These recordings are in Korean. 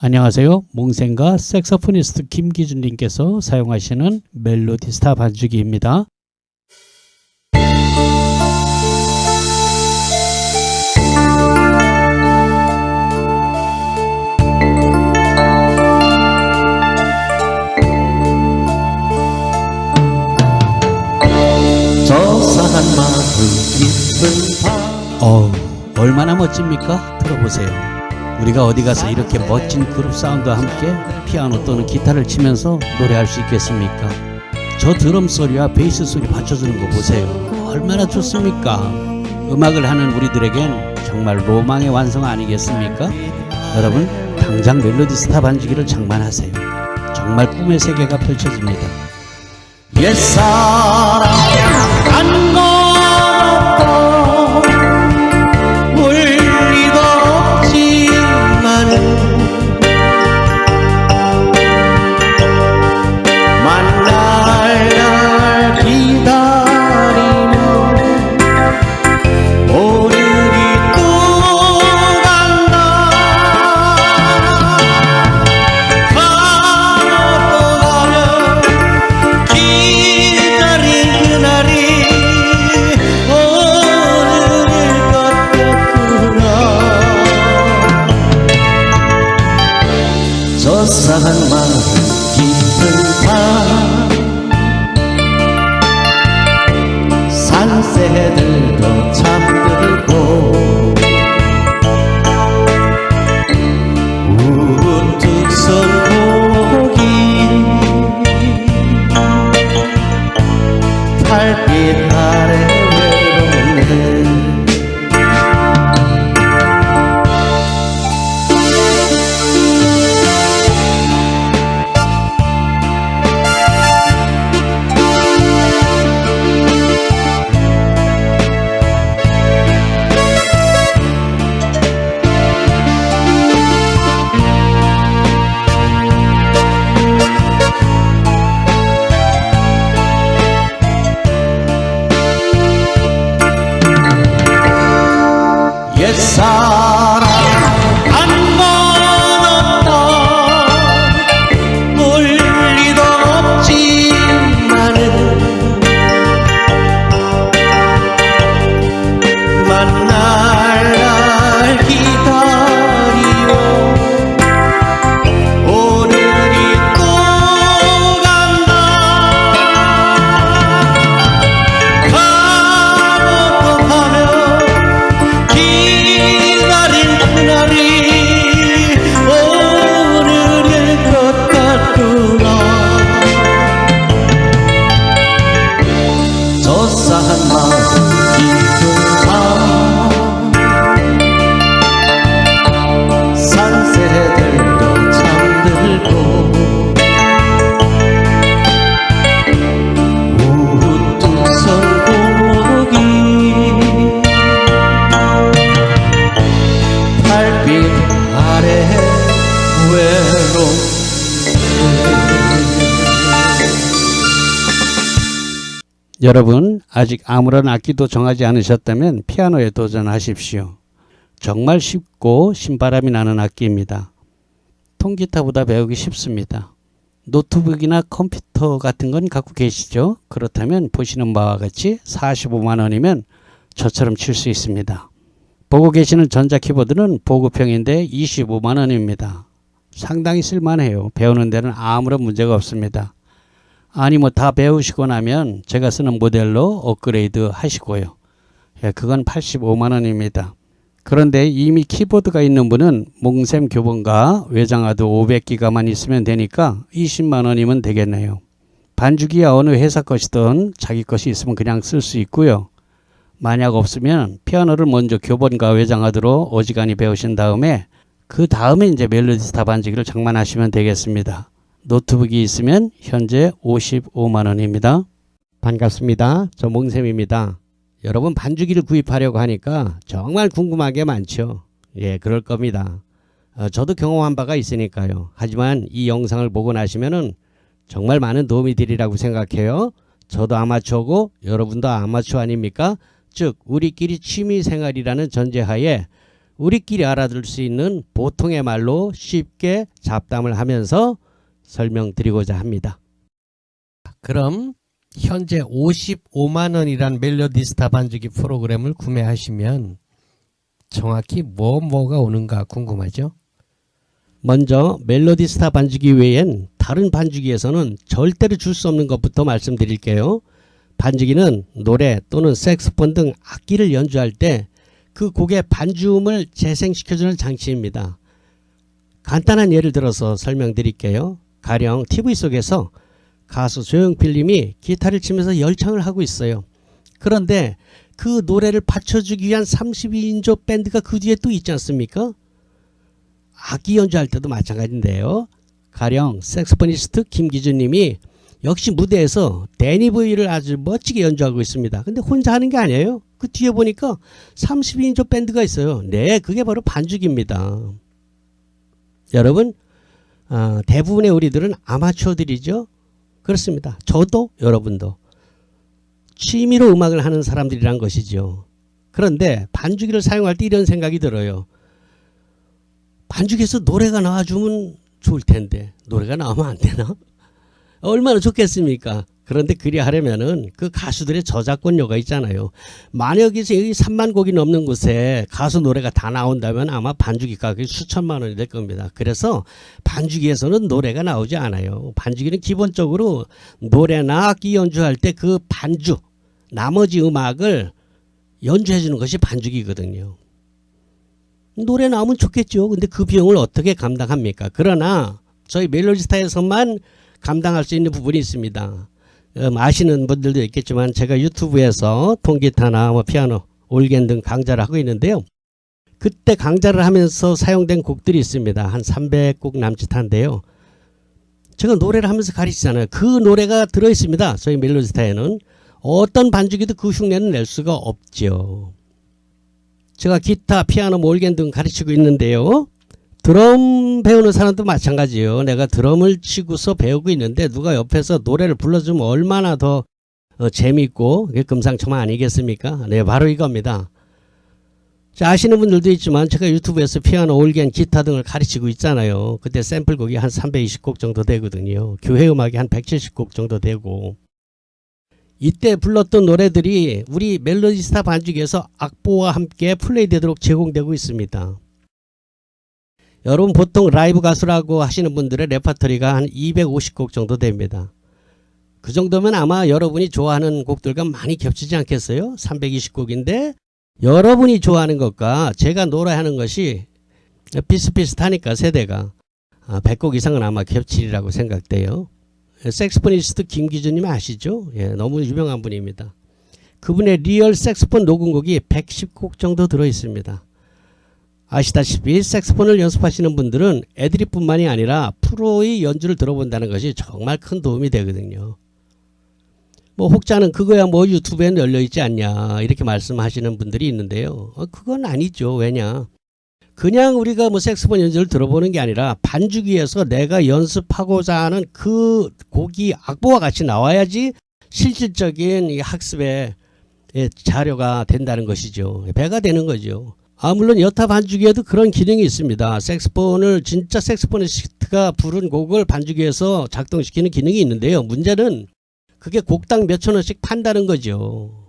안녕하세요. 몽생과 색소포니스트 김기준님께서 사용하시는 멜로디스타 반주기입니다. 저사한 마음 깊은 밤 얼마나 멋집니까? 들어보세요. 우리가 어디 가서 이렇게 멋진 그룹 사운드와 함께 피아노 또는 기타를 치면서 노래할 수 있겠습니까? 저 드럼 소리와 베이스 소리 받쳐주는 거 보세요. 얼마나 좋습니까? 음악을 하는 우리들에겐 정말 로망의 완성 아니겠습니까? 여러분, 당장 멜로디스타 반주기를 장만하세요. 정말 꿈의 세계가 펼쳐집니다. 옛사랑 간 것도 울 리도 없지만 만날 날 기다리며 오늘이 또 간다 가고 나면 기다린 그날이 오늘일 것 같구나. 저상한 마음 깊은 밤 산새들도 잠들고 우뚝 선 고기 달빛 아래 외롭네. 옛사랑 한 번 없다 울 리도 없지만은 만날 날 기다리며 오늘이 또 간다 가고 또 가면 기다린 그날이 오늘일 것 같구나. 저싸한 마음 깊은 밤 산새들도 잠들고 우뚝 선 고목이 달빛 아래 외롭네. 여러분, 아직 아무런 악기도 정하지 않으셨다면 피아노에 도전하십시오. 정말 쉽고 신바람이 나는 악기입니다. 통기타보다 배우기 쉽습니다. 노트북이나 컴퓨터 같은 건 갖고 계시죠? 그렇다면 보시는 바와 같이 45만 원이면 저처럼 칠 수 있습니다. 보고 계시는 전자키보드는 보급형인데 25만 원입니다. 상당히 쓸만해요. 배우는 데는 아무런 문제가 없습니다. 아니 뭐 다 배우시고 나면 제가 쓰는 모델로 업그레이드 하시고요. 그건 85만 원입니다. 그런데 이미 키보드가 있는 분은 몽샘 교본과 외장하드 500기가만 있으면 되니까 20만 원이면 되겠네요. 반주기야 어느 회사 것이든 자기 것이 있으면 그냥 쓸 수 있고요. 만약 없으면 피아노를 먼저 교본과 외장하드로 어지간히 배우신 다음에 그 다음에 이제 멜로디스타 반주기를 장만하시면 되겠습니다. 노트북이 있으면 현재 55만 원입니다. 반갑습니다. 저 몽샘입니다. 여러분 반주기를 구입하려고 하니까 정말 궁금한 게 많죠. 그럴 겁니다. 저도 경험한 바가 있으니까요. 하지만 이 영상을 보고 나시면은 정말 많은 도움이 되리라고 생각해요. 저도 아마추어고 여러분도 아마추어 아닙니까? 즉 우리끼리 취미생활이라는 전제하에 우리끼리 알아들을 수 있는 보통의 말로 쉽게 잡담을 하면서 설명드리고자 합니다. 그럼 현재 55만 원이란 멜로디스타 반주기 프로그램을 구매하시면 정확히 뭐가 오는가 궁금하죠? 먼저 멜로디스타 반주기 외엔 다른 반주기에서는 절대로 줄 수 없는 것부터 말씀드릴게요. 반주기는 노래 또는 색소폰 등 악기를 연주할 때 그 곡의 반주음을 재생시켜주는 장치입니다. 간단한 예를 들어서 설명드릴게요. 가령 TV 속에서 가수 조용필님이 기타를 치면서 열창을 하고 있어요. 그런데 그 노래를 받쳐주기 위한 32인조 밴드가 그 뒤에 또 있지 않습니까? 악기 연주할 때도 마찬가지인데요. 가령 색소포니스트 김기준님이 역시 무대에서 데니보이를 아주 멋지게 연주하고 있습니다. 근데 혼자 하는 게 아니에요. 그 뒤에 보니까 32인조 밴드가 있어요. 네, 그게 바로 반주기입니다. 여러분, 대부분의 우리들은 아마추어들이죠. 그렇습니다. 저도 여러분도 취미로 음악을 하는 사람들이란 것이죠. 그런데 반주기를 사용할 때 이런 생각이 들어요. 반주기에서 노래가 나와주면 좋을 텐데 노래가 나오면 안 되나? 얼마나 좋겠습니까? 그런데 그리 하려면은 그 가수들의 저작권료가 있잖아요. 만약에 여기 3만 곡이 넘는 곳에 가수 노래가 다 나온다면 아마 반주기 가격이 수천만 원이 될 겁니다. 그래서 반주기에서는 노래가 나오지 않아요. 반주기는 기본적으로 노래나 악기 연주할 때 그 반주, 나머지 음악을 연주해 주는 것이 반주기거든요. 노래 나오면 좋겠죠. 근데 그 비용을 어떻게 감당합니까? 그러나 저희 멜로디스타에서만 감당할 수 있는 부분이 있습니다. 아시는 분들도 있겠지만 제가 유튜브에서 통기타나 피아노, 올겐 등 강좌를 하고 있는데요. 그때 강좌를 하면서 사용된 곡들이 있습니다. 한 300곡 남짓한데요. 제가 노래를 하면서 가르치잖아요. 그 노래가 들어있습니다. 저희 멜로디스타에는. 어떤 반주기도 그 흉내는 낼 수가 없죠. 제가 기타, 피아노, 올겐 등 가르치고 있는데요. 드럼 배우는 사람도 마찬가지예요. 내가 드럼을 치고서 배우고 있는데 누가 옆에서 노래를 불러주면 얼마나 더 재미있고 금상첨화 아니겠습니까? 네, 바로 이겁니다. 자, 아시는 분들도 있지만 제가 유튜브에서 피아노, 올겐, 기타 등을 가르치고 있잖아요. 그때 샘플곡이 한 320곡 정도 되거든요. 교회 음악이 한 170곡 정도 되고 이때 불렀던 노래들이 우리 멜로디스타 반주기에서 악보와 함께 플레이되도록 제공되고 있습니다. 여러분 보통 라이브 가수라고 하시는 분들의 레퍼토리가 한 250곡 정도 됩니다. 그 정도면 아마 여러분이 좋아하는 곡들과 많이 겹치지 않겠어요? 320곡인데 여러분이 좋아하는 것과 제가 노래하는 것이 비슷비슷하니까 세대가 100곡 이상은 아마 겹치리라고 생각돼요. 색소포니스트 김기준님 아시죠? 예, 너무 유명한 분입니다. 그분의 리얼 색소폰 녹음곡이 110곡 정도 들어있습니다. 아시다시피 색소폰을 연습하시는 분들은 애드립뿐만이 아니라 프로의 연주를 들어본다는 것이 정말 큰 도움이 되거든요. 뭐 혹자는 그거야 뭐 유튜브에 열려있지 않냐 이렇게 말씀하시는 분들이 있는데요. 그건 아니죠. 왜냐? 그냥 우리가 뭐 색소폰 연주를 들어보는 게 아니라 반주기에서 내가 연습하고자 하는 그 곡이 악보와 같이 나와야지 실질적인 이 학습의 자료가 된다는 것이죠. 배가 되는 거죠. 물론 여타 반주기에도 그런 기능이 있습니다. 색소폰을 진짜 색소포니스트가 부른 곡을 반주기에서 작동시키는 기능이 있는데요. 문제는 그게 곡당 몇천 원씩 판다는 거죠.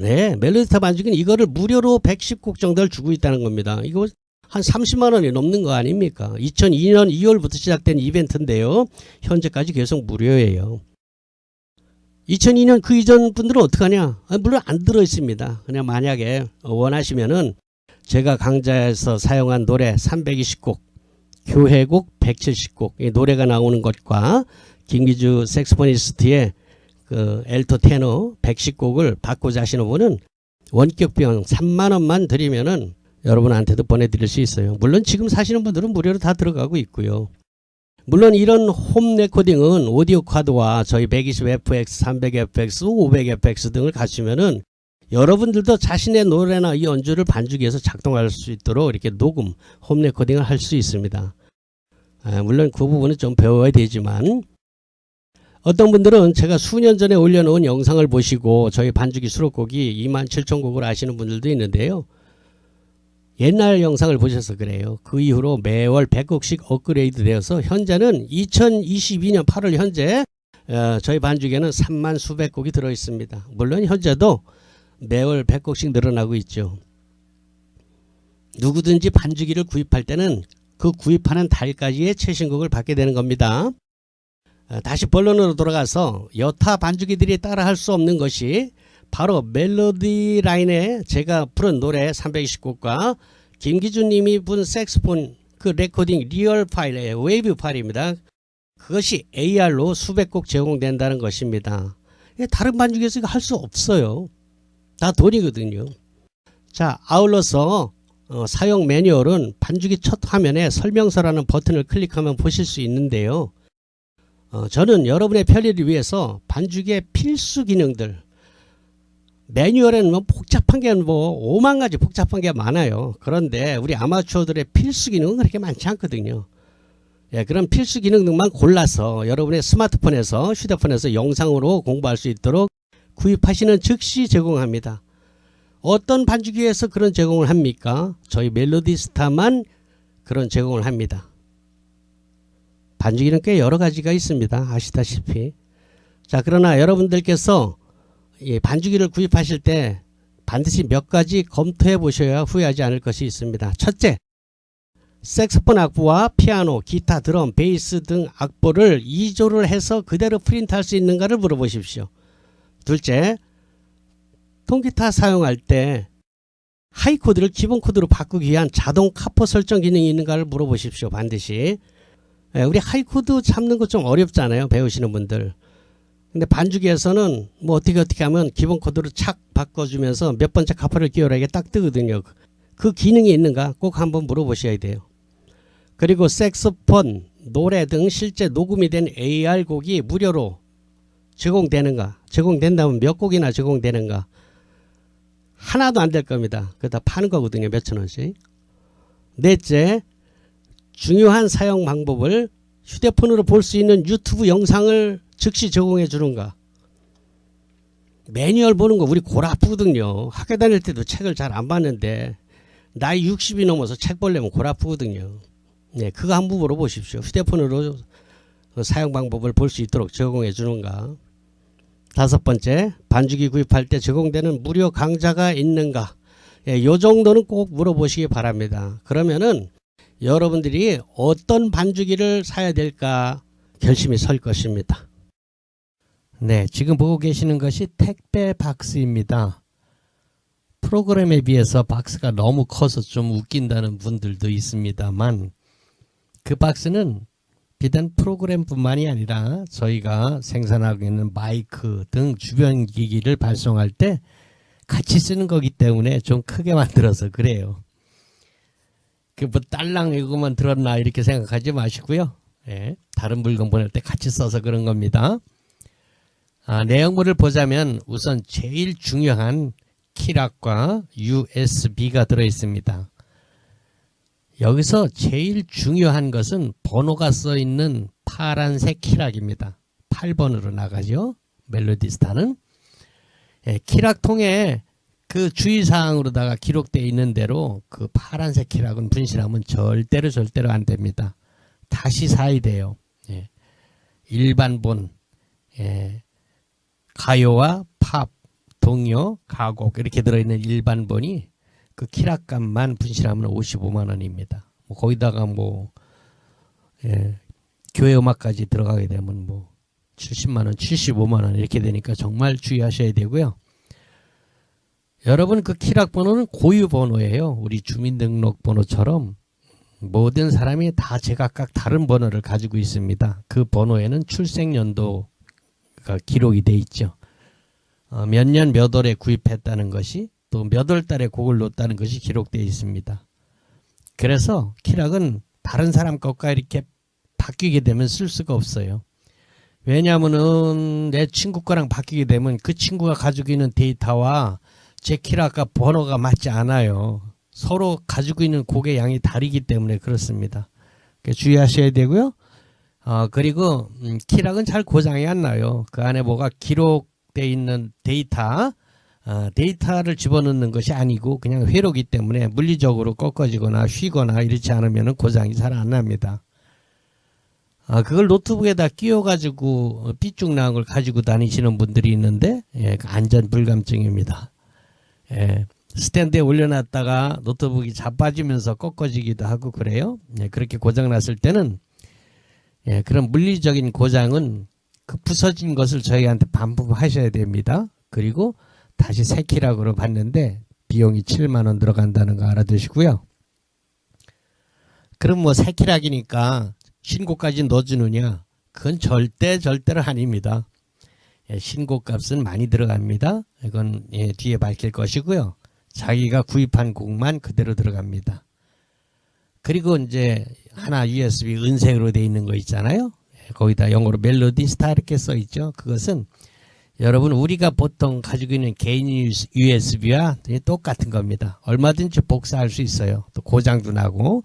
네, 멜로디스타 반주기는 이거를 무료로 110곡 정도를 주고 있다는 겁니다. 이거 한 30만 원이 넘는 거 아닙니까? 2002년 2월부터 시작된 이벤트인데요. 현재까지 계속 무료예요. 2002년 그 이전 분들은 어떡하냐? 물론 안 들어있습니다. 그냥 만약에 원하시면은 제가 강좌에서 사용한 노래 320곡, 교회곡 170곡, 이 노래가 나오는 것과 김기주 색소포니스트의 그 엘토 테너 110곡을 받고자 하시는 분은 원격 비용 3만 원만 드리면은 여러분한테도 보내드릴 수 있어요. 물론 지금 사시는 분들은 무료로 다 들어가고 있고요. 물론 이런 홈 레코딩은 오디오 카드와 저희 120fx, 300fx, 500fx 등을 갖추면은 여러분들도 자신의 노래나 이 연주를 반주기에서 작동할 수 있도록 이렇게 녹음, 홈 레코딩을 할 수 있습니다. 물론 그 부분은 좀 배워야 되지만 어떤 분들은 제가 수년 전에 올려놓은 영상을 보시고 저희 반주기 수록곡이 27,000곡을 아시는 분들도 있는데요. 옛날 영상을 보셔서 그래요. 그 이후로 매월 100곡씩 업그레이드 되어서 현재는 2022년 8월 현재 저희 반죽에는 3만 수백 곡이 들어 있습니다. 물론 현재도 매월 100곡씩 늘어나고 있죠. 누구든지 반죽기를 구입할 때는 그 구입하는 달까지의 최신곡을 받게 되는 겁니다. 다시 본론으로 돌아가서 여타 반죽기들이 따라할 수 없는 것이 바로 멜로디 라인에 제가 부른 노래 320곡과 김기준 님이 분 색스폰 그 레코딩 리얼 파일의 웨이브 파일입니다. 그것이 AR로 수백 곡 제공된다는 것입니다. 다른 반죽에서 할 수 없어요. 다 돈이거든요. 자, 아울러서 사용 매뉴얼은 반죽기 첫 화면에 설명서라는 버튼을 클릭하면 보실 수 있는데요. 저는 여러분의 편리를 위해서 반죽의 필수 기능들, 매뉴얼에는 뭐 복잡한 게 뭐 5만 가지 복잡한 게 많아요. 그런데 우리 아마추어들의 필수 기능은 그렇게 많지 않거든요. 예, 그런 필수 기능들만 골라서 여러분의 스마트폰에서 휴대폰에서 영상으로 공부할 수 있도록 구입하시는 즉시 제공합니다. 어떤 반죽기에서 그런 제공을 합니까? 저희 멜로디스타만 그런 제공을 합니다. 반죽기는 꽤 여러 가지가 있습니다. 아시다시피. 자, 그러나 여러분들께서 이 반죽기를 구입하실 때 반드시 몇 가지 검토해 보셔야 후회하지 않을 것이 있습니다. 첫째, 색소폰 악보와 피아노, 기타, 드럼, 베이스 등 악보를 2조를 해서 그대로 프린트할 수 있는가를 물어보십시오. 둘째, 통기타 사용할 때 하이 코드를 기본 코드로 바꾸기 위한 자동 카포 설정 기능이 있는가를 물어보십시오. 반드시. 우리 하이 코드 잡는 거 좀 어렵잖아요. 배우시는 분들. 근데 반죽기에서는 뭐 어떻게 하면 기본 코드로 착 바꿔주면서 몇 번째 카포를 끼워라 이게 딱 뜨거든요. 그 기능이 있는가 꼭 한번 물어보셔야 돼요. 그리고 색소폰, 노래 등 실제 녹음이 된 AR 곡이 무료로 제공되는가, 제공된다면 몇 곡이나 제공되는가. 하나도 안 될 겁니다. 그거 다 파는 거거든요. 몇천 원씩. 넷째, 중요한 사용 방법을 휴대폰으로 볼 수 있는 유튜브 영상을 즉시 제공해 주는가. 매뉴얼 보는 거 우리 골 아프거든요. 학교 다닐 때도 책을 잘 안 봤는데 나이 60이 넘어서 책 보려면 골 아프거든요. 네, 그거 한번 물어보십시오. 휴대폰으로 사용 방법을 볼 수 있도록 제공해 주는가. 다섯 번째, 반죽기 구입할 때 제공되는 무료 강좌가 있는가. 예, 요 정도는 꼭 물어보시기 바랍니다. 그러면은 여러분들이 어떤 반죽기를 사야 될까 결심이 설 것입니다. 네, 지금 보고 계시는 것이 택배 박스입니다. 프로그램에 비해서 박스가 너무 커서 좀 웃긴다는 분들도 있습니다만 그 박스는 비단 프로그램뿐만이 아니라 저희가 생산하고 있는 마이크 등 주변 기기를 발송할 때 같이 쓰는 거기 때문에 좀 크게 만들어서 그래요. 그 뭐 딸랑 이거만 들었나 이렇게 생각하지 마시고요. 예, 다른 물건 보낼 때 같이 써서 그런 겁니다. 내용물을 보자면 우선 제일 중요한 키락과 USB가 들어있습니다. 여기서 제일 중요한 것은 번호가 써있는 파란색 키락입니다. 8번으로 나가죠. 멜로디스타는. 예, 키락통에 그 주의사항으로다가 기록되어 있는 대로 그 파란색 키락은 분실하면 절대로 안 됩니다. 다시 사야 돼요. 예. 일반본, 예. 가요와 팝, 동요, 가곡 이렇게 들어있는 일반본이 그 키락값만 분실하면 55만 원입니다. 뭐 거기다가 뭐 예, 교회 음악까지 들어가게 되면 뭐 70만 원, 75만 원 이렇게 되니까 정말 주의하셔야 되고요. 여러분 그 키락 번호는 고유 번호예요. 우리 주민등록번호처럼 모든 사람이 다 제각각 다른 번호를 가지고 있습니다. 그 번호에는 출생연도가 기록이 돼 있죠. 몇 년 몇 월에 구입했다는 것이 또 몇 월 달에 곡을 놓았다는 것이 기록되어 있습니다. 그래서 키락은 다른 사람 것과 이렇게 바뀌게 되면 쓸 수가 없어요. 왜냐하면은 내 친구 거랑 바뀌게 되면 그 친구가 가지고 있는 데이터와 제 키락과 번호가 맞지 않아요. 서로 가지고 있는 곡의 양이 다르기 때문에 그렇습니다. 주의하셔야 되고요. 그리고 키락은 잘 고장이 안 나요. 그 안에 뭐가 기록되어 있는 데이터 데이터를 집어넣는 것이 아니고 그냥 회로기 때문에 물리적으로 꺾어지거나 휘거나 이렇지 않으면 고장이 잘 안 납니다. 그걸 노트북에다 끼워가지고 삐쭉 나온 걸 가지고 다니시는 분들이 있는데 그 안전 불감증입니다. 스탠드에 올려놨다가 노트북이 자빠지면서 꺾어지기도 하고 그래요. 그렇게 고장 났을 때는 그런 물리적인 고장은 그 부서진 것을 저희한테 반품하셔야 됩니다. 그리고 다시 새 키락으로 받는데 비용이 7만원 들어간다는 거 알아두시고요. 그럼 뭐 새 키락이니까 신고까지 넣어주느냐? 그건 절대로 아닙니다. 신고값은 많이 들어갑니다. 이건 뒤에 밝힐 것이고요. 자기가 구입한 곡만 그대로 들어갑니다. 그리고 이제 하나 USB 은색으로 되어 있는 거 있잖아요. 거기다 영어로 멜로디 스타 이렇게 써 있죠. 그것은 여러분 우리가 보통 가지고 있는 개인 USB와 똑같은 겁니다. 얼마든지 복사할 수 있어요. 또 고장도 나고.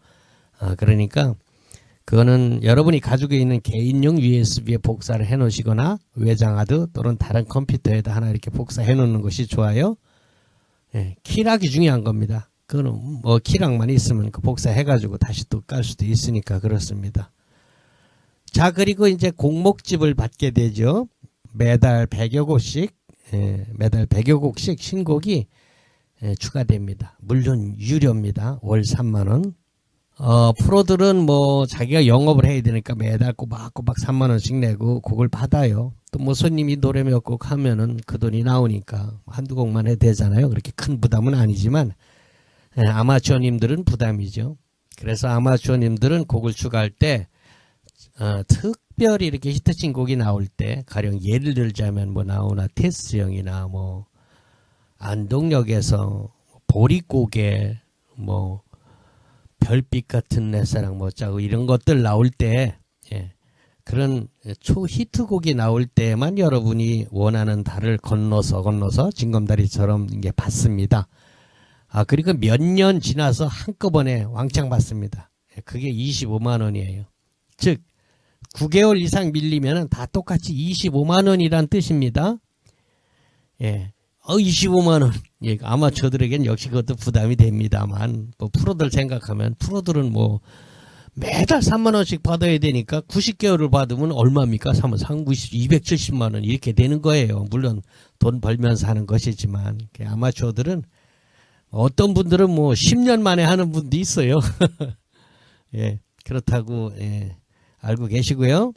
그러니까 그거는 여러분이 가지고 있는 개인용 USB에 복사를 해 놓으시거나 외장하드 또는 다른 컴퓨터에다 하나 이렇게 복사해 놓는 것이 좋아요. 키락이 중요한 겁니다. 그거는 뭐 키락만 있으면 그 복사해 가지고 다시 또 깔 수도 있으니까 그렇습니다. 자, 그리고 이제 곡목집을 받게 되죠. 매달 100여 곡씩 매달 100여 곡씩 신곡이 추가됩니다. 물론 유료입니다. 월 3만원. 프로들은 뭐 자기가 영업을 해야 되니까 매달 꼬박꼬박 3만원씩 내고 곡을 받아요. 또 뭐 손님이 노래 몇 곡 하면은 그 돈이 나오니까 한두 곡만 해도 되잖아요. 그렇게 큰 부담은 아니지만 아마추어님들은 부담이죠. 그래서 아마추어님들은 곡을 추가할 때 특별히 이렇게 히트친 곡이 나올 때 가령 예를 들자면 뭐 나오나 테스형이나 뭐 안동역에서 보릿고개 뭐 별빛 같은 내 사랑 못자고 이런 것들 나올 때 그런 초히트곡이 나올 때만 여러분이 원하는 달을 건너서 징검다리처럼 이게 받습니다. 그리고 몇 년 지나서 한꺼번에 왕창 받습니다. 그게 25만 원이에요. 즉 9개월 이상 밀리면 다 똑같이 25만 원이란 뜻입니다. 25만 원. 아마추어들에겐 역시 그것도 부담이 됩니다만 뭐 프로들 생각하면 프로들은 뭐 매달 3만 원씩 받아야 되니까 90개월을 받으면 얼마입니까? 270만 원 이렇게 되는 거예요. 물론 돈 벌면서 하는 것이지만 아마추어들은 어떤 분들은 뭐 10년 만에 하는 분도 있어요. 그렇다고 알고 계시고요.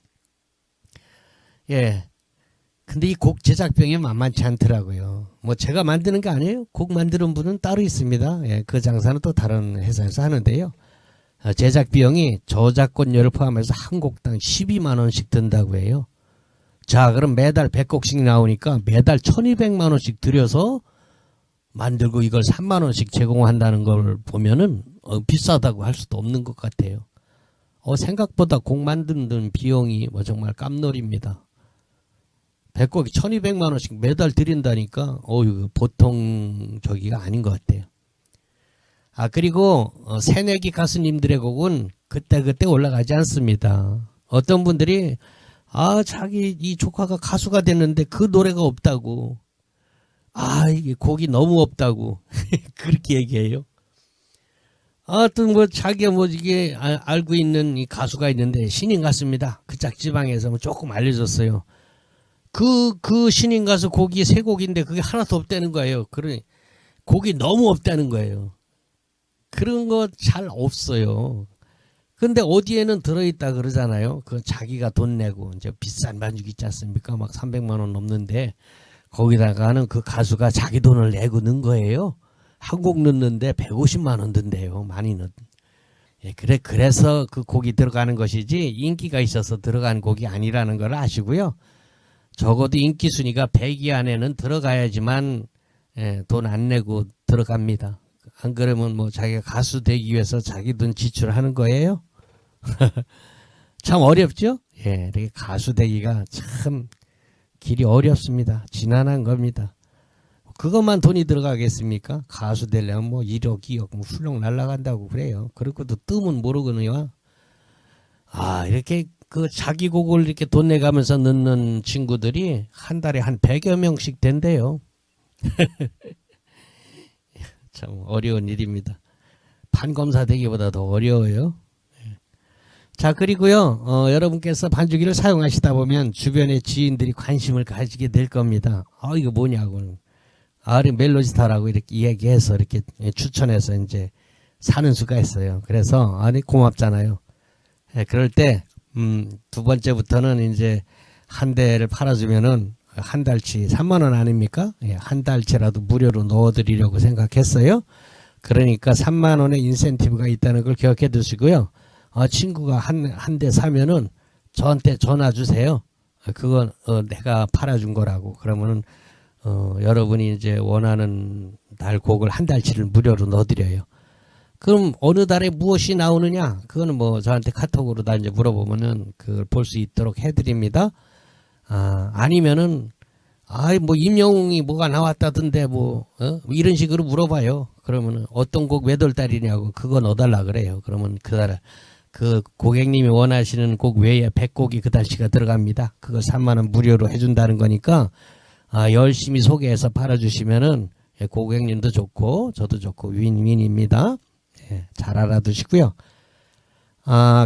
근데 이 곡 제작비용이 만만치 않더라고요. 뭐 제가 만드는 게 아니에요. 곡 만드는 분은 따로 있습니다. 그 장사는 또 다른 회사에서 하는데요. 제작비용이 저작권료를 포함해서 한 곡당 12만 원씩 든다고 해요. 자, 그럼 매달 100곡씩 나오니까 매달 1200만 원씩 들여서 만들고 이걸 3만 원씩 제공한다는 걸 보면은 비싸다고 할 수도 없는 것 같아요. 생각보다 곡 만드는 비용이 뭐 정말 깜놀입니다. 100곡이 1200만 원씩 매달 드린다니까 보통 저기가 아닌 것 같아요. 그리고 새내기 가수님들의 곡은 그때 올라가지 않습니다. 어떤 분들이 자기 이 조카가 가수가 됐는데 그 노래가 없다고, 이게 곡이 너무 없다고 그렇게 얘기해요. 하여튼 뭐 자기가 뭐 이게 알고 있는 이 가수가 있는데 신인 가수입니다. 그 짝지방에서 뭐 조금 알려줬어요. 그 신인 가수 곡이 3곡인데 그게 하나도 없다는 거예요. 그러니 곡이 너무 없다는 거예요. 그런 거 잘 없어요. 근데 어디에는 들어있다 그러잖아요. 그건 자기가 돈 내고 이제 비싼 반죽 있지 않습니까? 막 300만 원 넘는데 거기다가는 그 가수가 자기 돈을 내고 넣은 거예요. 한 곡 넣는데 150만 원 든대요. 많이 넣. 그래서 그 곡이 들어가는 것이지 인기가 있어서 들어간 곡이 아니라는 걸 아시고요. 적어도 인기 순위가 100위 안에는 들어가야지만 돈 안 내고 들어갑니다. 안 그러면 뭐 자기가 가수 되기 위해서 자기 돈 지출하는 거예요. 참 어렵죠? 이렇게 가수 되기가 참 길이 어렵습니다. 지난한 겁니다. 그것만 돈이 들어가겠습니까? 가수 되려면 뭐 1억, 2억 뭐 훌렁 날아간다고 그래요. 그렇고도 뜸은 모르거든요. 이렇게 그 자기 곡을 이렇게 돈 내가면서 넣는 친구들이 한 달에 한 100여 명씩 된대요. 참 어려운 일입니다. 판검사 되기보다 더 어려워요. 자, 그리고요, 여러분께서 반죽기를 사용하시다 보면 주변의 지인들이 관심을 가지게 될 겁니다. 이거 뭐냐고. 멜로디스타라고 이렇게 얘기해서 이렇게 추천해서 이제 사는 수가 있어요. 그래서, 고맙잖아요. 그럴 때, 두 번째부터는 이제 한 대를 팔아주면은 한 달치 3만원 아닙니까? 한 달치라도 무료로 넣어드리려고 생각했어요. 그러니까 3만원의 인센티브가 있다는 걸 기억해 두시고요. 친구가 한 대 사면은 저한테 전화 주세요. 그건 내가 팔아준 거라고. 그러면은 여러분이 이제 원하는 달 곡을 한 달치를 무료로 넣어드려요. 그럼 어느 달에 무엇이 나오느냐? 그거는 뭐 저한테 카톡으로 다 이제 물어보면은 그걸 볼 수 있도록 해드립니다. 아니면은 뭐 임영웅이 뭐가 나왔다던데 뭐 이런 식으로 물어봐요. 그러면은 어떤 곡 몇 월 달이냐고 그거 넣어달라 그래요. 그러면 그 고객님이 원하시는 곡 외에 100곡이 그 달치가 들어갑니다. 그거 3만원 무료로 해준다는 거니까 열심히 소개해서 팔아주시면은 고객님도 좋고 저도 좋고 윈윈입니다. 잘 알아두시고요.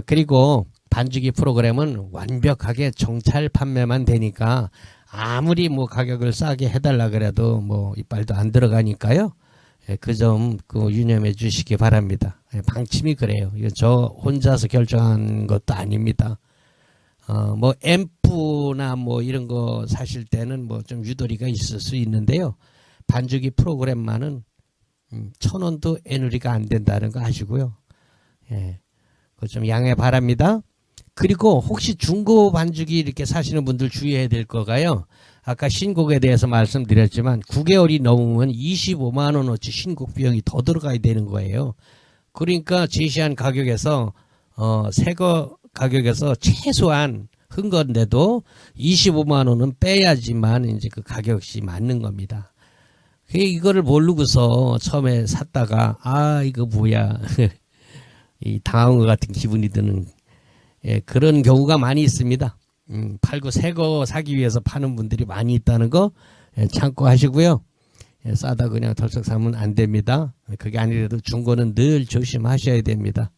그리고 반죽이 프로그램은 완벽하게 정찰 판매만 되니까 아무리 뭐 가격을 싸게 해달라 그래도 뭐 이빨도 안 들어가니까요. 그 점 유념해 주시기 바랍니다. 방침이 그래요. 이거 저 혼자서 결정한 것도 아닙니다. 뭐 앰프나 뭐 이런 거 사실 때는 뭐 좀 유도리가 있을 수 있는데요. 반죽이 프로그램만은 1,000원도 애누리가 안 된다는 거 아시고요. 그거 좀 양해 바랍니다. 그리고 혹시 중고 반죽이 이렇게 사시는 분들 주의해야 될 거가요. 아까 신곡에 대해서 말씀드렸지만 9개월이 넘으면 25만 원어치 신곡 비용이 더 들어가야 되는 거예요. 그러니까 제시한 가격에서 새거 가격에서 최소한 한 건데도 25만 원은 빼야지만 이제 그 가격이 맞는 겁니다. 이거를 모르고서 처음에 샀다가 이거 뭐야 이 당한 것 같은 기분이 드는 그런 경우가 많이 있습니다. 팔고 새거 사기 위해서 파는 분들이 많이 있다는 거 참고하시고요. 싸다 그냥 덜썩 사면 안 됩니다. 그게 아니라도 중고는 늘 조심하셔야 됩니다.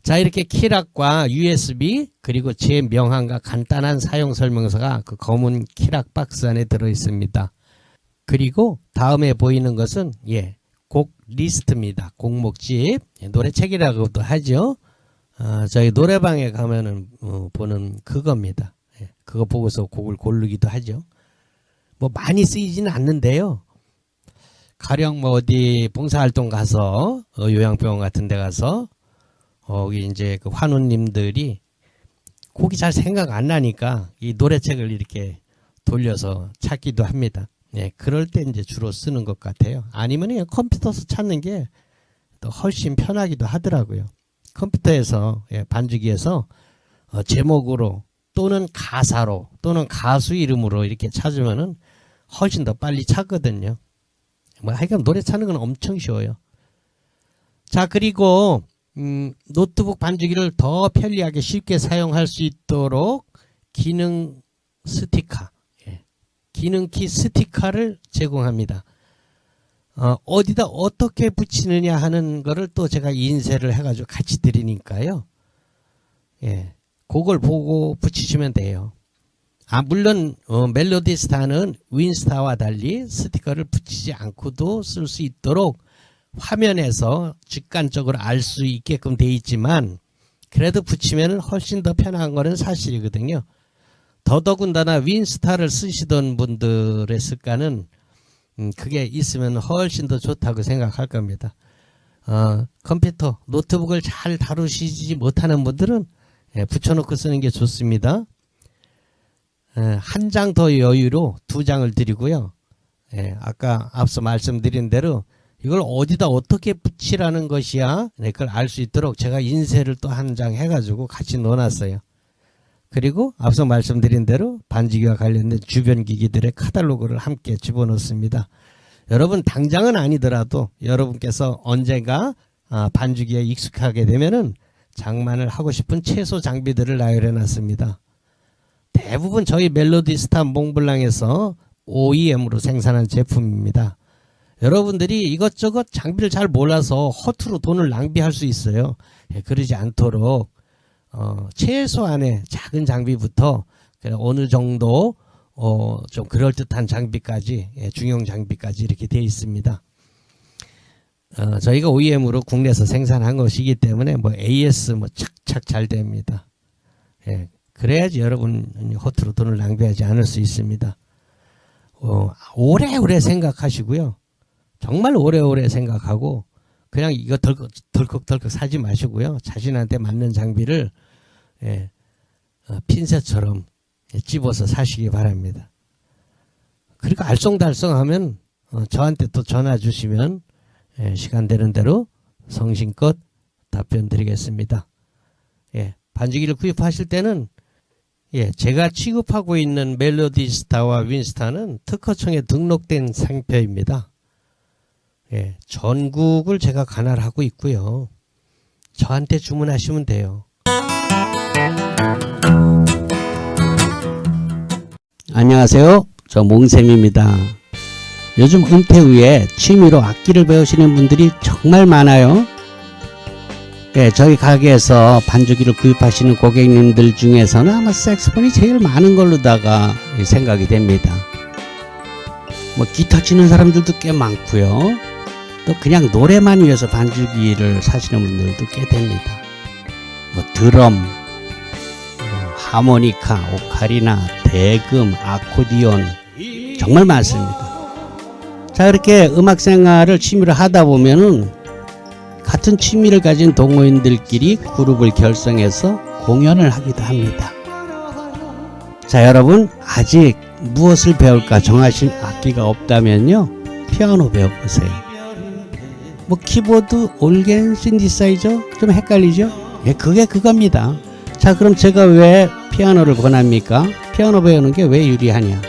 자, 이렇게 키락과 USB 그리고 제 명함과 간단한 사용 설명서가 그 검은 키락 박스 안에 들어 있습니다. 그리고 다음에 보이는 것은 곡 리스트입니다. 곡목집 노래책이라고도 하죠. 저희 노래방에 가면은 보는 그겁니다. 그거 보고서 곡을 고르기도 하죠. 뭐 많이 쓰이지는 않는데요. 가령 뭐 어디 봉사활동 가서 요양병원 같은 데 가서 거기 이제 그 환우님들이 곡이 잘 생각 안 나니까 이 노래책을 이렇게 돌려서 찾기도 합니다. 그럴 때 이제 주로 쓰는 것 같아요. 아니면 그냥 컴퓨터에서 찾는 게 또 훨씬 편하기도 하더라고요. 컴퓨터에서 반죽기에서 제목으로 또는 가사로 또는 가수 이름으로 이렇게 찾으면은 훨씬 더 빨리 찾거든요. 뭐 하여간 노래 찾는 건 엄청 쉬워요. 자, 그리고 노트북 반죽기를 더 편리하게 쉽게 사용할 수 있도록 기능 스티커, 기능키 스티커를 제공합니다. 어디다 어떻게 붙이느냐 하는 거를 또 제가 인쇄를 해가지고 같이 드리니까요. 그걸 보고 붙이시면 돼요. 물론 멜로디스타는 윈스타와 달리 스티커를 붙이지 않고도 쓸 수 있도록 화면에서 직관적으로 알 수 있게끔 돼 있지만 그래도 붙이면 훨씬 더 편한 거는 사실이거든요. 더더군다나 윈스타를 쓰시던 분들의 습관은 그게 있으면 훨씬 더 좋다고 생각할 겁니다. 컴퓨터, 노트북을 잘 다루시지 못하는 분들은 붙여놓고 쓰는 게 좋습니다. 한 장 더 여유로 2장을 드리고요. 아까 앞서 말씀드린 대로 이걸 어디다 어떻게 붙이라는 것이야 그걸 알 수 있도록 제가 인쇄를 또 한 장 해가지고 같이 넣어놨어요. 그리고 앞서 말씀드린 대로 반죽기와 관련된 주변 기기들의 카탈로그를 함께 집어넣습니다. 여러분 당장은 아니더라도 여러분께서 언젠가 반죽기에 익숙하게 되면은 장만을 하고 싶은 최소 장비들을 나열해 놨습니다. 대부분 저희 멜로디스타 몽블랑에서 OEM으로 생산한 제품입니다. 여러분들이 이것저것 장비를 잘 몰라서 허투루 돈을 낭비할 수 있어요. 예, 그러지 않도록 최소한의 작은 장비부터 어느 정도 좀 그럴듯한 장비까지, 예, 중형 장비까지 이렇게 되어 있습니다. 저희가 OEM으로 국내에서 생산한 것이기 때문에 뭐 AS 뭐 착착 잘 됩니다. 예, 그래야지 여러분 허투루 돈을 낭비하지 않을 수 있습니다. 오래오래 생각하시고요. 정말 오래오래 생각하고 그냥 이거 덜컥덜컥 사지 마시고요. 자신한테 맞는 장비를, 예, 핀셋처럼 집어서 사시기 바랍니다. 그리고 알쏭달쏭하면 저한테 또 전화 주시면, 예, 시간 되는 대로 성심껏 답변 드리겠습니다. 예, 반죽기를 구입하실 때는, 예, 제가 취급하고 있는 멜로디스타와 윈스타는 특허청에 등록된 상표입니다. 예, 전국을 제가 관할하고 있고요. 저한테 주문하시면 돼요. 안녕하세요. 저 몽쌤입니다. 요즘 은퇴 후에 취미로 악기를 배우시는 분들이 정말 많아요. 예, 저희 가게에서 반주기를 구입하시는 고객님들 중에서는 아마 색소폰이 제일 많은 걸로다가 생각이 됩니다. 뭐 기타 치는 사람들도 꽤 많고요. 또 그냥 노래만 위해서 반주기를 사시는 분들도 꽤 됩니다. 뭐 드럼, 하모니카, 오카리나, 대금, 아코디온 정말 많습니다. 자, 이렇게 음악 생활을 취미로 하다 보면은 같은 취미를 가진 동호인들끼리 그룹을 결성해서 공연을 하기도 합니다. 자, 여러분 아직 무엇을 배울까 정하신 악기가 없다면요, 피아노 배워보세요. 뭐 키보드, 올겐, 신디사이저 좀 헷갈리죠? 예, 그게 그겁니다. 자, 그럼 제가 왜 피아노를 권합니까? 피아노 배우는 게 왜 유리하냐?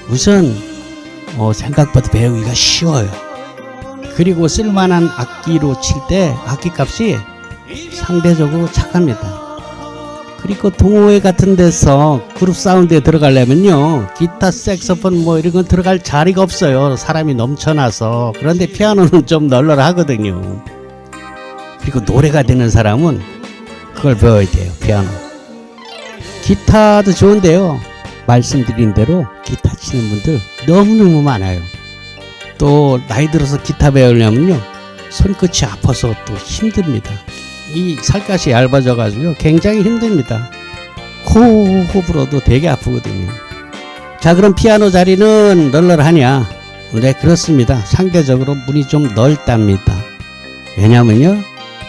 우선 생각보다 배우기가 쉬워요. 그리고 쓸만한 악기로 칠 때 악기값이 상대적으로 착합니다. 그리고 동호회 같은 데서 그룹 사운드에 들어가려면요, 기타, 색소폰 뭐 이런 건 들어갈 자리가 없어요. 사람이 넘쳐나서. 그런데 피아노는 좀 널널하거든요. 그리고 노래가 되는 사람은 그걸 배워야 돼요. 피아노. 기타도 좋은데요, 말씀드린 대로 기타 치는 분들 너무너무 많아요. 또 나이 들어서 기타 배우려면요, 손끝이 아파서 또 힘듭니다. 이 살갗이 얇아져 가지고 굉장히 힘듭니다. 호흡 불어도 되게 아프거든요. 자, 그럼 피아노 자리는 널널하냐? 네, 그렇습니다. 상대적으로 문이 좀 넓답니다. 왜냐면요,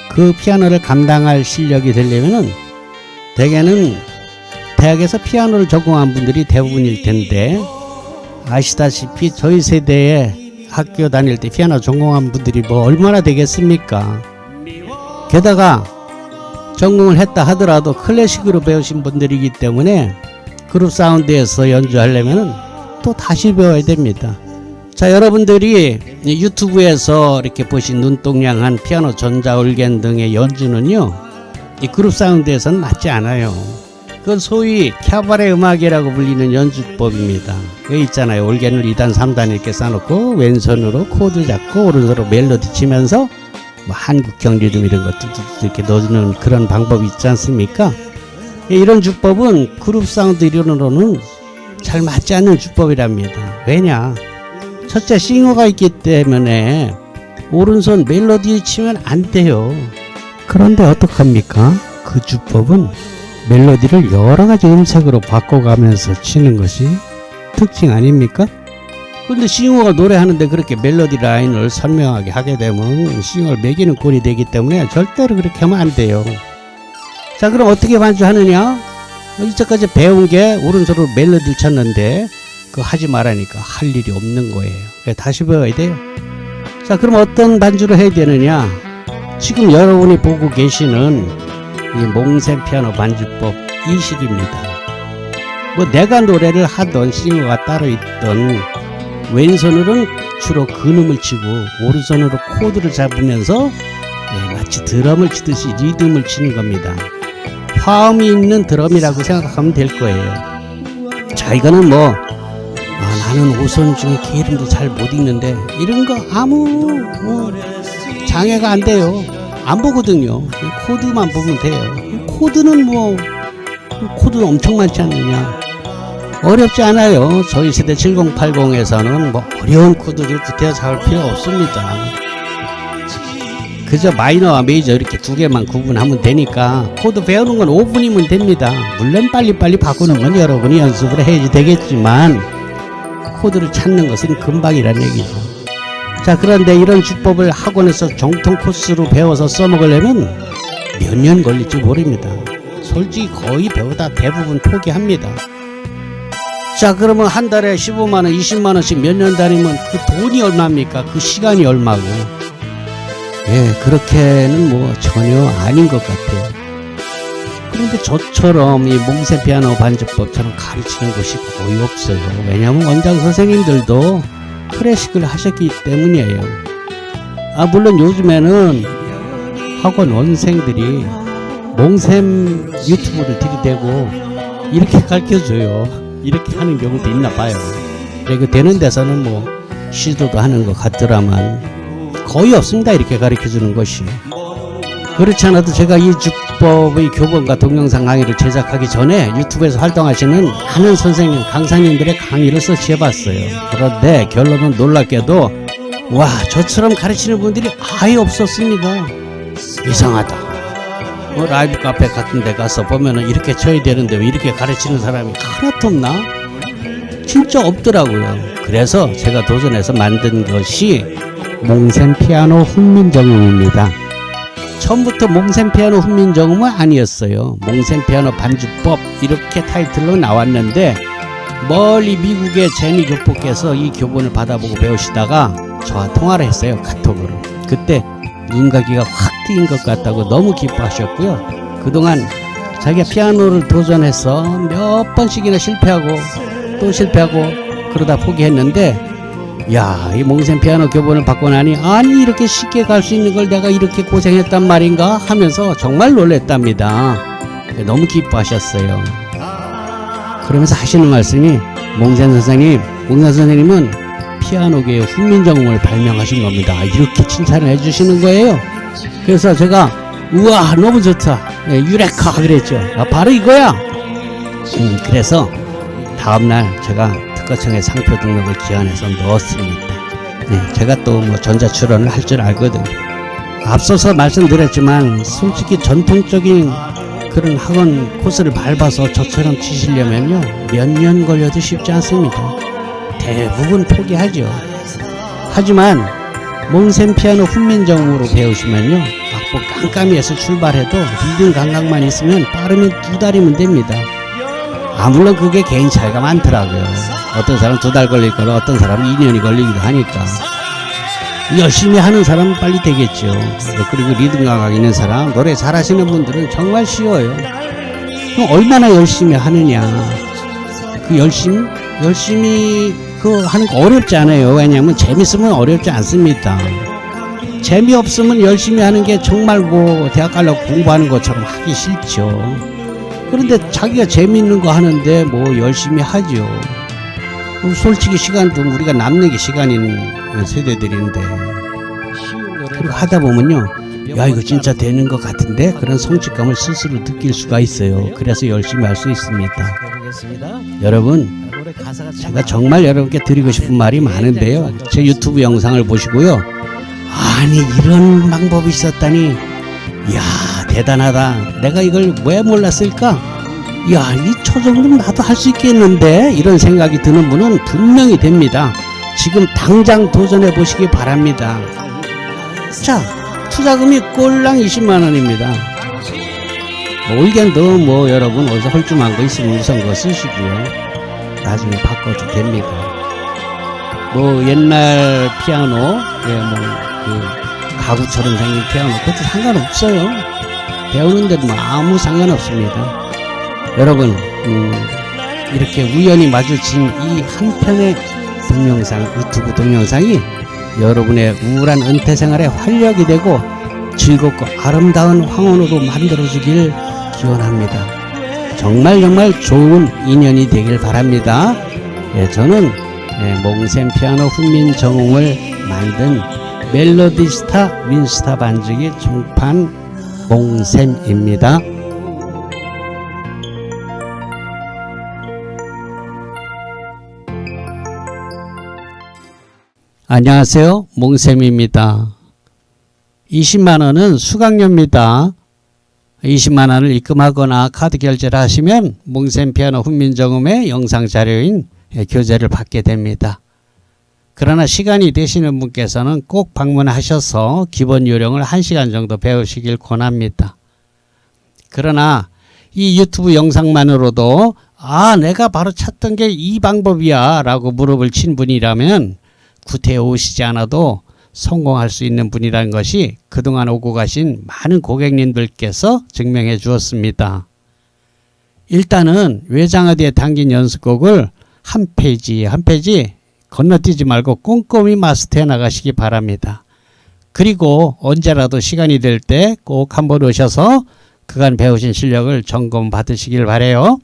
그 피아노를 감당할 실력이 되려면은 대개는 대학에서 피아노를 전공한 분들이 대부분일 텐데, 아시다시피 저희 세대에 학교 다닐 때 피아노 전공한 분들이 뭐 얼마나 되겠습니까? 게다가 전공을 했다 하더라도 클래식으로 배우신 분들이기 때문에 그룹 사운드에서 연주하려면 또 다시 배워야 됩니다. 자, 여러분들이 유튜브에서 이렇게 보신 눈동냥한 피아노, 전자, 올겐 등의 연주는요, 이 그룹 사운드에서는 맞지 않아요. 그건 소위 캬바레 음악이라고 불리는 연주법입니다. 여기 있잖아요. 올겐을 2단, 3단 이렇게 쌓아놓고 왼손으로 코드 잡고 오른손으로 멜로디 치면서 뭐 한국형 리듬 이런 것도 이렇게 넣는 그런 방법이 있지 않습니까? 이런 주법은 그룹 사운드 이론으로는 잘 맞지 않는 주법이랍니다. 왜냐? 첫째, 싱어가 있기 때문에 오른손 멜로디 치면 안 돼요. 그런데 어떡합니까? 그 주법은 멜로디를 여러 가지 음색으로 바꿔가면서 치는 것이 특징 아닙니까? 근데 싱어가 노래하는데 그렇게 멜로디 라인을 선명하게 하게 되면 싱어를 매기는 꼴이 되기 때문에 절대로 그렇게 하면 안 돼요. 자, 그럼 어떻게 반주하느냐? 이제까지 배운 게 오른손으로 멜로디를 쳤는데 그거 하지 말라니까 할 일이 없는 거예요. 다시 배워야 돼요. 자, 그럼 어떤 반주를 해야 되느냐? 지금 여러분이 보고 계시는 이 몽셈 피아노 반주법 이 식입니다. 뭐 내가 노래를 하던 싱어가 따로 있던 왼손으로는 주로 근음을 치고 오른손으로 코드를 잡으면서 마치 드럼을 치듯이 리듬을 치는 겁니다. 화음이 있는 드럼이라고 생각하면 될 거예요. 자, 이거는 뭐 나는 오선 중에 개 이름도 잘 못 읽는데 이런 거 아무 장애가 안 돼요. 안 보거든요. 코드만 보면 돼요. 코드는 코드는 엄청 많지 않느냐. 어렵지 않아요. 저희 세대 7080에서는 어려운 코드를 구태여 잡을 필요 없습니다. 그저 마이너와 메이저 이렇게 두 개만 구분하면 되니까 코드 배우는 건 5분이면 됩니다. 물론 빨리빨리 바꾸는 건 여러분이 연습을 해야지 되겠지만 코드를 찾는 것은 금방이란 얘기죠. 자, 그런데 이런 주법을 학원에서 정통 코스로 배워서 써먹으려면 몇 년 걸릴지 모릅니다. 솔직히 거의 배우다 대부분 포기합니다. 자, 그러면 한 달에 15만원 20만원씩 몇 년 다니면 그 돈이 얼마입니까? 그 시간이 얼마고. 그렇게는 전혀 아닌 것 같아요. 그런데 저처럼 이 몽세 피아노 반주법처럼 가르치는 곳이 거의 없어요. 왜냐하면 원장 선생님들도 클래식을 하셨기 때문이에요. 물론 요즘에는 학원 원생들이 몽셈 유튜브를 들이대고 이렇게 가르쳐줘요. 이렇게 하는 경우도 있나 봐요. 그리고 되는 데서는 시도도 하는 것 같더라만 거의 없습니다. 이렇게 가르쳐주는 것이. 그렇지 않아도 제가 이 주법의 교본과 동영상 강의를 제작하기 전에 유튜브에서 활동하시는 많은 선생님, 강사님들의 강의를 서치해봤어요. 그런데 결론은 놀랍게도 저처럼 가르치는 분들이 아예 없었습니다. 이상하다. 라이브 카페 같은 데 가서 보면은 이렇게 쳐야 되는데 왜 이렇게 가르치는 사람이 하나도 없나? 진짜 없더라고요. 그래서 제가 도전해서 만든 것이 몽셈 피아노 훈민정음입니다. 처음부터 몽셈 피아노 훈민정음은 아니었어요. 몽셈 피아노 반주법 이렇게 타이틀로 나왔는데 멀리 미국의 제니 교포께서 이 교본을 받아보고 배우시다가 저와 통화를 했어요. 카톡으로. 그때 눈가기가 확 트인 것 같다고 너무 기뻐하셨고요. 그동안 자기가 피아노를 도전해서 몇 번씩이나 실패하고 또 실패하고 그러다 포기했는데 이 몽셈 피아노 교본을 받고 나니 아니 이렇게 쉽게 갈 수 있는 걸 내가 이렇게 고생했단 말인가 하면서 정말 놀랬답니다. 너무 기뻐하셨어요. 그러면서 하시는 말씀이 몽셈 선생님은 피아노계의 훈민정음을 발명하신 겁니다. 이렇게 칭찬을 해주시는 거예요. 그래서 제가 우와 너무 좋다. 유레카 그랬죠. 바로 이거야. 그래서 다음날 제가 특허청에 상표 등록을 기한해서 넣었습니다. 제가 또 전자출원을 할 줄 알거든요. 앞서서 말씀드렸지만 솔직히 전통적인 그런 학원 코스를 밟아서 저처럼 치시려면요 몇 년 걸려도 쉽지 않습니다. 대부분 포기하죠. 하지만 몽셈 피아노 훈민정음으로 배우시면요 악보 깜깜이에서 출발해도 리듬 감각만 있으면 빠르면 2달이면 됩니다. 물론 그게 개인 차이가 많더라고요. 어떤 사람 2달 걸릴 거라 어떤 사람은 2년이 걸리기도 하니까 열심히 하는 사람은 빨리 되겠죠. 그리고 리듬 감각 있는 사람, 노래 잘하시는 분들은 정말 쉬워요. 그럼 얼마나 열심히 하느냐. 그 열심히 하는 거 어렵지 않아요. 왜냐하면 재밌으면 어렵지 않습니다. 재미없으면 열심히 하는 게 정말 대학 가려고 공부하는 것처럼 하기 싫죠. 그런데 자기가 재미있는 거 하는데 열심히 하죠. 솔직히 시간도 우리가 남는 게 시간인 세대들인데 그리고 하다 보면요 이거 진짜 되는 것 같은데 그런 성취감을 스스로 느낄 수가 있어요. 그래서 열심히 할 수 있습니다. 여러분 제가 정말 여러분께 드리고 싶은 말이 많은데요 제 유튜브 영상을 보시고요 아니 이런 방법이 있었다니 대단하다. 내가 이걸 왜 몰랐을까? 이 정도면 나도 할 수 있겠는데 이런 생각이 드는 분은 분명히 됩니다. 지금 당장 도전해 보시기 바랍니다. 자, 투자금이 꼴랑 20만원입니다. 의견도 여러분 어디서 헐쭉한 거 있으면 우선 그거 쓰시고요. 나중에 바꿔도 됩니다. 옛날 피아노 가구처럼 생긴 피아노 그것도 상관없어요. 배우는데 아무 상관없습니다. 여러분 이렇게 우연히 마주친 이 한 편의 동영상 유튜브 동영상이 여러분의 우울한 은퇴 생활에 활력이 되고 즐겁고 아름다운 황혼으로 만들어주길 기원합니다. 정말 좋은 인연이 되길 바랍니다. 저는 몽셈 피아노 훈민정음을 만든 멜로디스타 윈스타 반주기 중판 몽셈입니다. 안녕하세요, 몽셈입니다. 20만원은 수강료입니다. 20만원을 입금하거나 카드 결제를 하시면 몽셈 피아노 훈민정음의 영상 자료인 교재를 받게 됩니다. 그러나 시간이 되시는 분께서는 꼭 방문하셔서 기본 요령을 1시간 정도 배우시길 권합니다. 그러나 이 유튜브 영상만으로도 내가 바로 찾던 게 이 방법이야 라고 무릎을 친 분이라면 구태에 오시지 않아도 성공할 수 있는 분이라는 것이 그동안 오고 가신 많은 고객님들께서 증명해 주었습니다. 일단은 외장하드에 담긴 연습곡을 한 페이지 한 페이지 건너뛰지 말고 꼼꼼히 마스터해 나가시기 바랍니다. 그리고 언제라도 시간이 될 때 꼭 한번 오셔서 그간 배우신 실력을 점검 받으시길 바래요.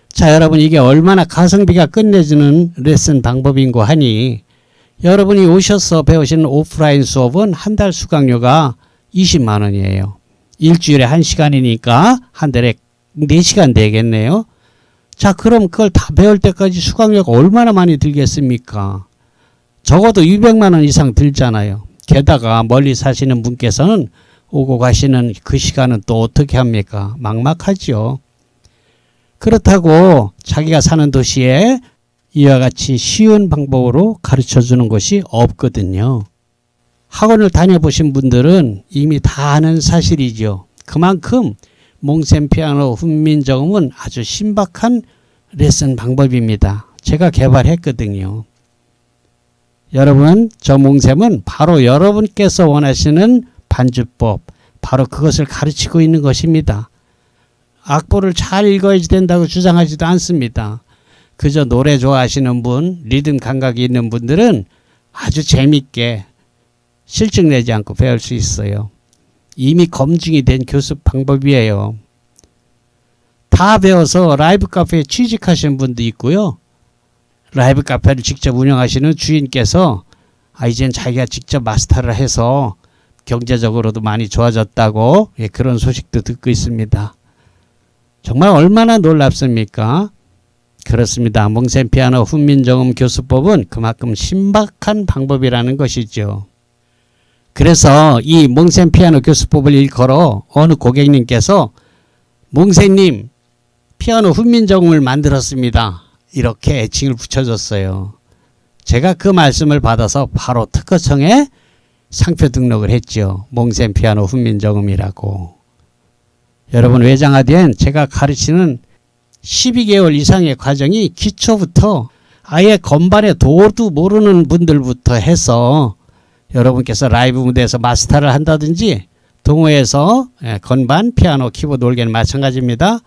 자, 여러분, 이게 얼마나 가성비가 끝내주는 레슨 방법인고 하니 여러분이 오셔서 배우시는 오프라인 수업은 한 달 수강료가 20만원이에요. 일주일에 1시간이니까 한 달에 4시간 되겠네요. 자, 그럼 그걸 다 배울 때까지 수강료가 얼마나 많이 들겠습니까? 적어도 200만원 이상 들잖아요. 게다가 멀리 사시는 분께서는 오고 가시는 그 시간은 또 어떻게 합니까? 막막하죠. 그렇다고 자기가 사는 도시에 이와 같이 쉬운 방법으로 가르쳐 주는 것이 없거든요. 학원을 다녀보신 분들은 이미 다 아는 사실이죠. 그만큼 몽셈 피아노 훈민정음은 아주 신박한 레슨 방법입니다. 제가 개발했거든요. 여러분, 저 몽셈은 바로 여러분께서 원하시는 반주법, 바로 그것을 가르치고 있는 것입니다. 악보를 잘 읽어야 된다고 주장하지도 않습니다. 그저 노래 좋아하시는 분, 리듬 감각이 있는 분들은 아주 재밌게 실증 내지 않고 배울 수 있어요. 이미 검증이 된 교습 방법이에요. 다 배워서 라이브 카페에 취직하시는 분도 있고요. 라이브 카페를 직접 운영하시는 주인께서 이젠 자기가 직접 마스터를 해서 경제적으로도 많이 좋아졌다고 그런 소식도 듣고 있습니다. 정말 얼마나 놀랍습니까? 그렇습니다. 몽셈 피아노 훈민정음 교수법은 그만큼 신박한 방법이라는 것이죠. 그래서 이 몽셈 피아노 교수법을 일컬어 어느 고객님께서 몽셈님 피아노 훈민정음을 만들었습니다. 이렇게 애칭을 붙여줬어요. 제가 그 말씀을 받아서 바로 특허청에 상표 등록을 했죠. 몽셈 피아노 훈민정음이라고. 여러분, 외장하드엔 제가 가르치는 12개월 이상의 과정이 기초부터 아예 건반의 도도 모르는 분들부터 해서 여러분께서 라이브 무대에서 마스터를 한다든지 동호회에서 건반, 피아노, 키보드, 올게는 마찬가지입니다.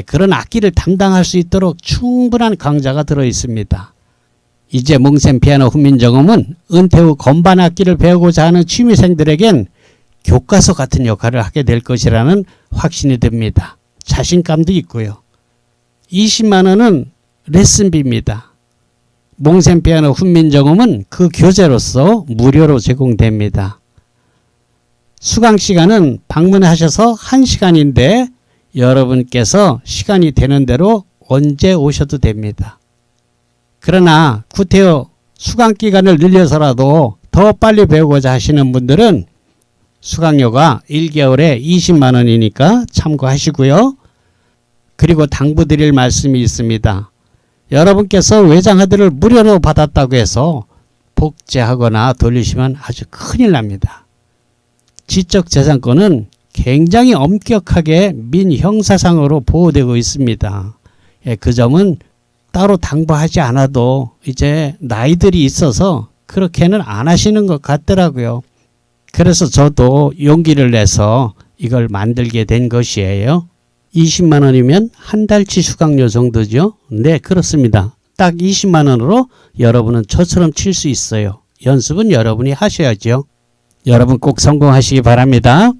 그런 악기를 담당할 수 있도록 충분한 강좌가 들어 있습니다. 이제 몽셈 피아노 훈민정음은 은퇴 후 건반 악기를 배우고자 하는 취미생들에겐 교과서 같은 역할을 하게 될 것이라는 확신이 듭니다. 자신감도 있고요. 20만원은 레슨비입니다. 몽셈 피아노 훈민정음은 그 교재로서 무료로 제공됩니다. 수강시간은 방문하셔서 1시간인데 여러분께서 시간이 되는 대로 언제 오셔도 됩니다. 그러나 구태여 수강기간을 늘려서라도 더 빨리 배우고자 하시는 분들은 수강료가 1개월에 20만원이니까 참고하시고요. 그리고 당부드릴 말씀이 있습니다. 여러분께서 외장하드를 무료로 받았다고 해서 복제하거나 돌리시면 아주 큰일 납니다. 지적재산권은 굉장히 엄격하게 민형사상으로 보호되고 있습니다. 그 점은 따로 당부하지 않아도 이제 나이들이 있어서 그렇게는 안 하시는 것 같더라고요. 그래서 저도 용기를 내서 이걸 만들게 된 것이에요. 20만원이면 한 달치 수강료 정도죠. 네, 그렇습니다. 딱 20만원으로 여러분은 저처럼 칠 수 있어요. 연습은 여러분이 하셔야죠. 여러분 꼭 성공하시기 바랍니다.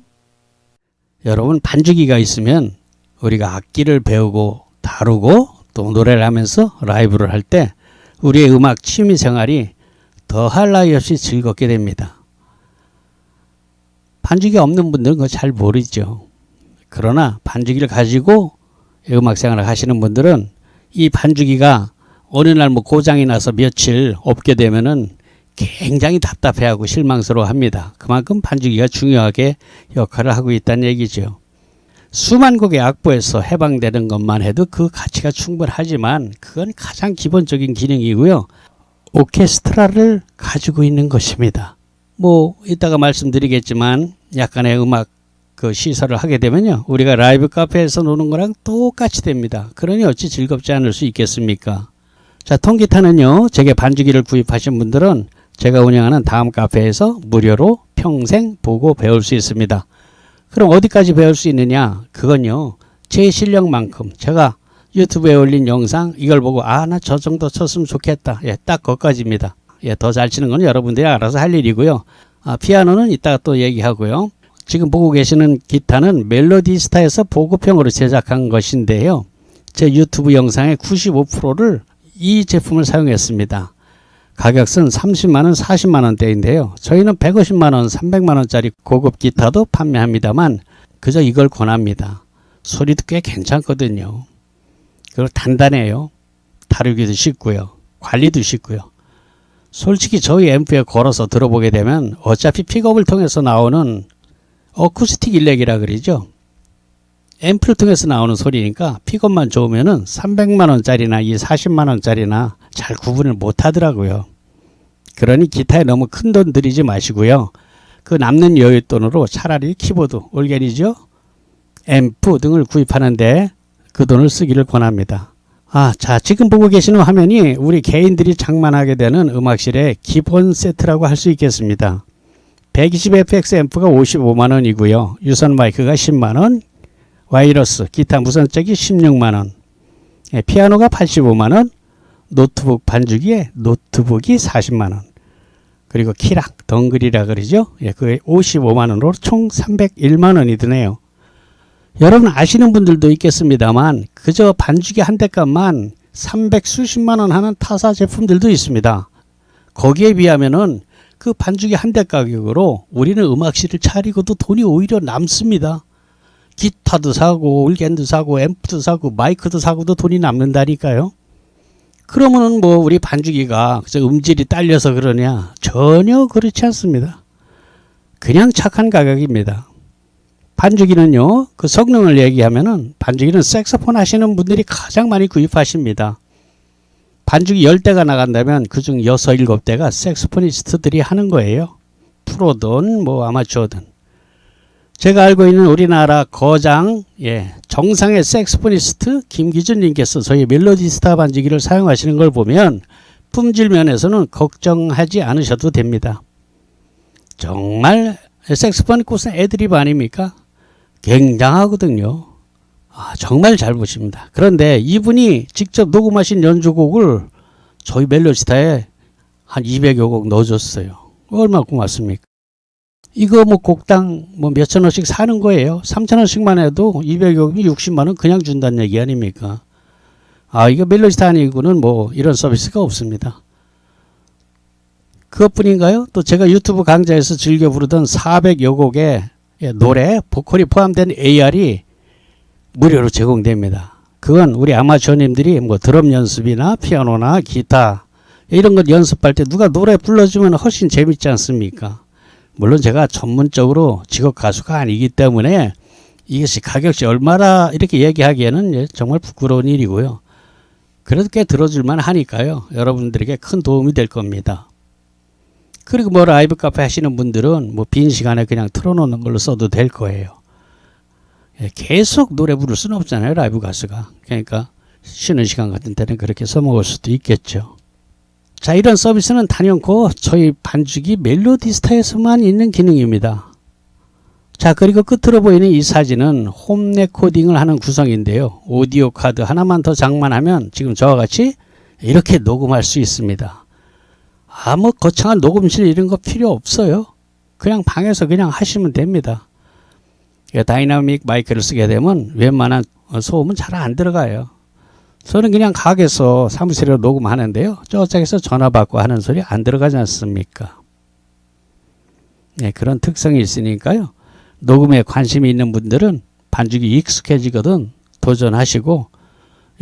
여러분, 반주기가 있으면 우리가 악기를 배우고 다루고 또 노래를 하면서 라이브를 할 때 우리의 음악 취미 생활이 더할 나위 없이 즐겁게 됩니다. 반주기 없는 분들은 그거 잘 모르죠. 그러나 반주기를 가지고 음악 생활을 하시는 분들은 이 반주기가 어느 날 뭐 고장이 나서 며칠 없게 되면은 굉장히 답답해하고 실망스러워합니다. 그만큼 반주기가 중요하게 역할을 하고 있다는 얘기죠. 수만 곡의 악보에서 해방되는 것만 해도 그 가치가 충분하지만 그건 가장 기본적인 기능이고요. 오케스트라를 가지고 있는 것입니다. 뭐 이따가 말씀드리겠지만 약간의 음악 그 시설을 하게 되면요, 우리가 라이브 카페에서 노는 거랑 똑같이 됩니다. 그러니 어찌 즐겁지 않을 수 있겠습니까? 자, 통기타는요, 제게 반주기를 구입하신 분들은 제가 운영하는 다음 카페에서 무료로 평생 보고 배울 수 있습니다. 그럼 어디까지 배울 수 있느냐? 그건요, 제 실력만큼 제가 유튜브에 올린 영상 이걸 보고 나 저 정도 쳤으면 좋겠다. 예, 딱 거기까지입니다. 예, 더 잘 치는 건 여러분들이 알아서 할 일이고요. 피아노는 이따가 또 얘기하고요. 지금 보고 계시는 기타는 멜로디스타에서 보급형으로 제작한 것인데요. 제 유튜브 영상의 95%를 이 제품을 사용했습니다. 가격은 30만원, 40만원대인데요. 저희는 150만원, 300만원짜리 고급 기타도 판매합니다만 그저 이걸 권합니다. 소리도 꽤 괜찮거든요. 그리고 단단해요. 다루기도 쉽고요. 관리도 쉽고요. 솔직히 저희 앰프에 걸어서 들어보게 되면 어차피 픽업을 통해서 나오는 어쿠스틱 일렉이라 그러죠. 앰프를 통해서 나오는 소리니까 픽업만 좋으면은 300만원짜리나 이 40만원짜리나 잘 구분을 못 하더라고요. 그러니 기타에 너무 큰 돈 들이지 마시고요. 그 남는 여윳돈으로 차라리 키보드, 올게리죠, 앰프 등을 구입하는데 그 돈을 쓰기를 권합니다. 자, 지금 보고 계시는 화면이 우리 개인들이 장만하게 되는 음악실의 기본 세트라고 할 수 있겠습니다. 120fx 앰프가 55만원이고요. 유선 마이크가 10만원, 와이러스, 기타 무선잭이 16만원, 피아노가 85만원, 노트북 반주기에 노트북이 40만원, 그리고 키락, 덩글이라 그러죠. 그게 55만원으로 총 301만원이 드네요. 여러분 아시는 분들도 있겠습니다만 그저 반주기 한 대 값만 300 수십만원 하는 타사 제품들도 있습니다. 거기에 비하면은 그 반주기 한 대 가격으로 우리는 음악실을 차리고도 돈이 오히려 남습니다. 기타도 사고 올겐도 사고 앰프도 사고 마이크도 사고도 돈이 남는다니까요. 그러면은 뭐 우리 반주기가 그저 음질이 딸려서 그러냐? 전혀 그렇지 않습니다. 그냥 착한 가격입니다. 반주기는요, 그 성능을 얘기하면은 반주기는 색소폰 하시는 분들이 가장 많이 구입하십니다. 반주기 10대가 나간다면 그중 6, 7대가 색소포니스트들이 하는 거예요. 프로든 뭐 아마추어든. 제가 알고 있는 우리나라 거장, 정상의 색소포니스트 김기준 님께서 저희 멜로디스타 반주기를 사용하시는 걸 보면 품질 면에서는 걱정하지 않으셔도 됩니다. 정말 색소폰 꽃은 애드립 아닙니까? 굉장하거든요. 정말 잘 보십니다. 그런데 이분이 직접 녹음하신 연주곡을 저희 멜로디스타에 한 200여 곡 넣어줬어요. 얼마나 고맙습니까? 이거 뭐 곡당 뭐 몇천 원씩 사는 거예요. 3천 원씩만 해도 200여 곡이면 60만 원 그냥 준다는 얘기 아닙니까? 이거 멜로디스타 아니고는 뭐 이런 서비스가 없습니다. 그것뿐인가요? 또 제가 유튜브 강좌에서 즐겨 부르던 400여 곡의 노래, 보컬이 포함된 AR이 무료로 제공됩니다. 그건 우리 아마추어님들이 뭐 드럼 연습이나 피아노나 기타 이런 것 연습할 때 누가 노래 불러주면 훨씬 재밌지 않습니까? 물론 제가 전문적으로 직업 가수가 아니기 때문에 이것이 가격이 얼마나 이렇게 얘기하기에는 정말 부끄러운 일이고요. 그래도 꽤 들어줄만 하니까요. 여러분들에게 큰 도움이 될 겁니다. 그리고 뭐 라이브 카페 하시는 분들은 뭐 빈 시간에 그냥 틀어놓는 걸로 써도 될 거예요. 계속 노래 부를 수는 없잖아요, 라이브 가수가. 그러니까 쉬는 시간 같은 때는 그렇게 써먹을 수도 있겠죠. 자, 이런 서비스는 단연코 저희 반주기 멜로디스타에서만 있는 기능입니다. 자, 그리고 끝으로 보이는 이 사진은 홈 레코딩을 하는 구성인데요. 오디오 카드 하나만 더 장만하면 지금 저와 같이 이렇게 녹음할 수 있습니다. 뭐 거창한 녹음실 이런 거 필요 없어요. 그냥 방에서 그냥 하시면 됩니다. 다이나믹 마이크를 쓰게 되면 웬만한 소음은 잘 안 들어가요. 저는 그냥 가게에서 사무실에 녹음하는데요. 저쪽에서 전화 받고 하는 소리 안 들어가지 않습니까? 네, 그런 특성이 있으니까요. 녹음에 관심이 있는 분들은 반죽이 익숙해지거든 도전하시고,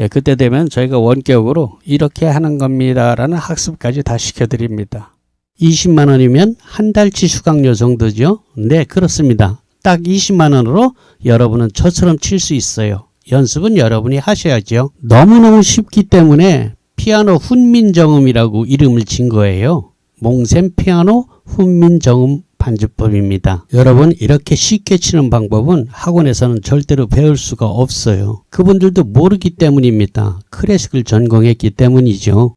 예, 그때 되면 저희가 원격으로 이렇게 하는 겁니다라는 학습까지 다 시켜드립니다. 20만 원이면 한 달치 수강료 정도죠? 네, 그렇습니다. 딱 20만 원으로 여러분은 저처럼 칠 수 있어요. 연습은 여러분이 하셔야죠. 너무너무 쉽기 때문에 피아노 훈민정음이라고 이름을 진 거예요. 몽셈 피아노 훈민정음 반주법입니다. 여러분, 이렇게 쉽게 치는 방법은 학원에서는 절대로 배울 수가 없어요. 그분들도 모르기 때문입니다. 클래식을 전공했기 때문이죠.